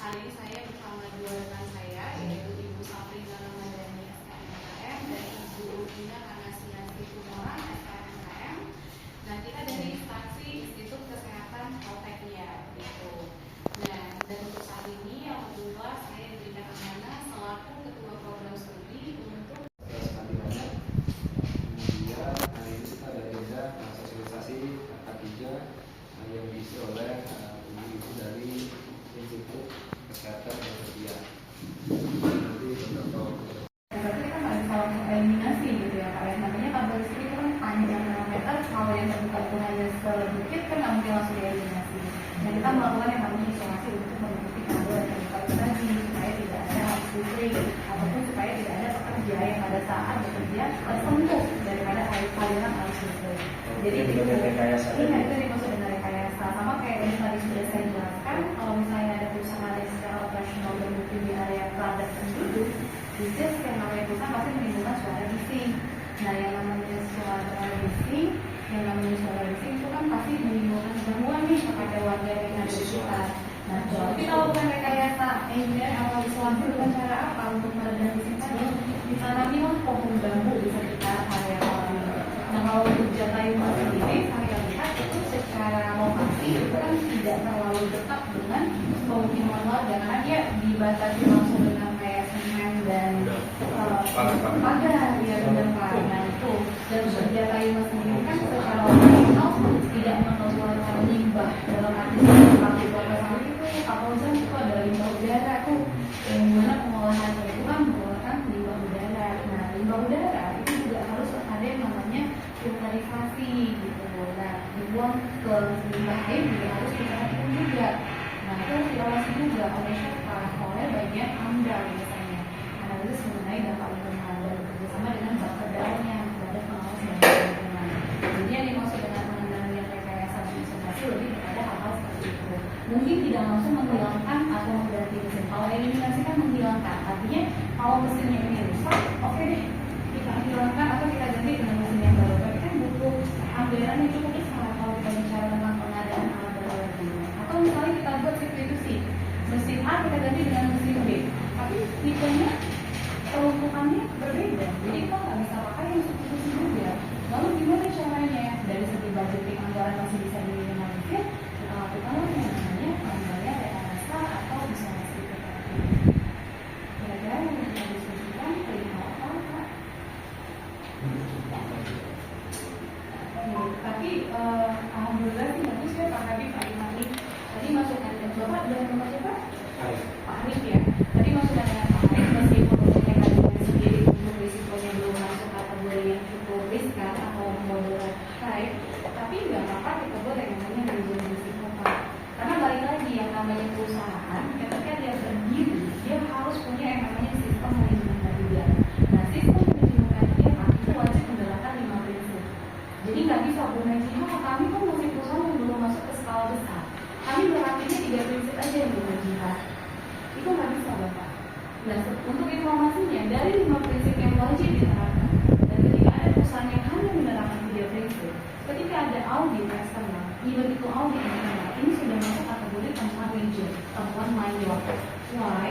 Hari ini saya bersama dua rekan saya, yaitu Ibu Sabrina Ramadhani SKMKM dan Ibu Ina Kanasiasi Tumoran SKMKM. Nah, kita dari instansi Institut Kesehatan Polteknia gitu. Nah, dan untuk saat ini alhamdulillah saya diberikan amanah selaku Ketua Program Studi untuk kemudian hari ini kita ada agenda sosialisasi K3 yang diisi oleh ibu-ibu dari Institut Kesehatan Polteknia. Nanti beberapa berarti kan ada salah satu eliminasi gitu ya Pak. Namanya kabel listrik itu kan panjang 6 meter, kalau yang terbuka itu hanya sedikit kan nggak mungkin langsung dieliminasi. Nah, kita melakukan yang namanya isolasi untuk menutupi kabel yang terbuka itu tadi supaya tidak ada arus listrik ataupun supaya tidak ada pekerja yang pada saat bekerja tersentuh daripada aliran arus listrik. Jadi itu dimaksud dengan rekayasa. Sama kayak yang tadi sudah saya jelaskan, kalau misalnya ada perusahaan yang secara operasional dan mungkin di area padat penduduk, bisnis yang namanya perusahaan pasti menimbulkan suara bising. Nah, yang namanya suara bising itu kan pasti menimbulkan gangguan nih kepada warga yang ada di sekitar. Nah, tapi kalau bukan rekayasa engineer atau isolasi dengan cara apa untuk meredam bising tadi? Ditanamilah pohon bambu di sekitar area kolam. Nah, kalau untuk Jatayuma sendiri saya lihat itu secara lokasi itu kan tidak terlalu dekat dengan pemukiman warga karena dia dibatasi langsung dengan kayak semen dan pagar ya benar Pak. Nah itu dan untuk Jatayuma sendiri kan secara operasional tidak mengeluarkan limbah dalam arti seperti sama itu Kapolda itu ada limbah udara tuh yang mana pengolahannya itu kan mengeluarkan limbah udara. Nah limbah udara itu juga harus ada yang namanya filterisasi gitu. Nah dibuang ke limbah air juga harus diperhatikan juga. Nah itu harus diawasi juga oleh siapa? Oleh bagian AMDAL biasanya. Analisis mengenai dampak lingkungan dan bekerjasama dengan Bapedalnya, Badan Pengawas Dampak Lingkungan. Jadi yang dimaksud dengan pengendalian rekayasa dan isolasi lebih kepada hal-hal seperti itu. Mungkin tidak langsung menghilangkan atau mengganti mesin. Kalau eliminasi kan menghilangkan. Artinya kalau mesinnya ini rusak, oke deh kita hilangkan atau kita ganti dengan mesin yang baru. Tapi kan butuh anggaran yang cukup besar kalau kita bicara tentang pengadaan alat baru lagi. Atau misalnya kita buat substitusi mesin A kita ganti dengan mesin B, tapi tipenya peruntukannya berbeda, jadi kita nggak bisa pakai yang substitusi juga. Lalu gimana caranya? Dari segi budgeting anggaran masih bisa diminimalisir, kita lakukanlah yang namanya pengembalian rekayasa atau isolasi PKP. Kira-kira yang kita diskusikan perihal apa Pak? Tapi alhamdulillah sih bagus ya Pak Habib, Pak Arif. Tadi masukkan dan Bapak dan nomor siapa? Pak Arif ya. Tadi masukkan dengan Pak Arif meskipun untuk mekanisme sendiri untuk risikonya belum masuk kategori yang cukup riskan atau moderate high, tapi nggak apa-apa kita buat yang namanya manajemen risiko Pak. Karena balik lagi yang namanya perusahaan, ketika dia berdiri, dia harus punya yang namanya sistem manajemen kerugian. Nah, sistem manajemen kerugian Pak itu wajib menerapkan 5 prinsip. Jadi nggak bisa bermain kami kan masih perusahaan yang belum masuk ke skala besar. Kami berartinya 3 prinsip aja yang berjihad. Itu nggak bisa Bapak. Nah, untuk informasinya dari 5 prinsip yang wajib diterapkan dan ketika ada perusahaan yang hanya menerapkan 3 prinsip, ketika ada audit eksternal, even itu audit internal, ini sudah masuk kategori tempat rigid, tempat manual. Why?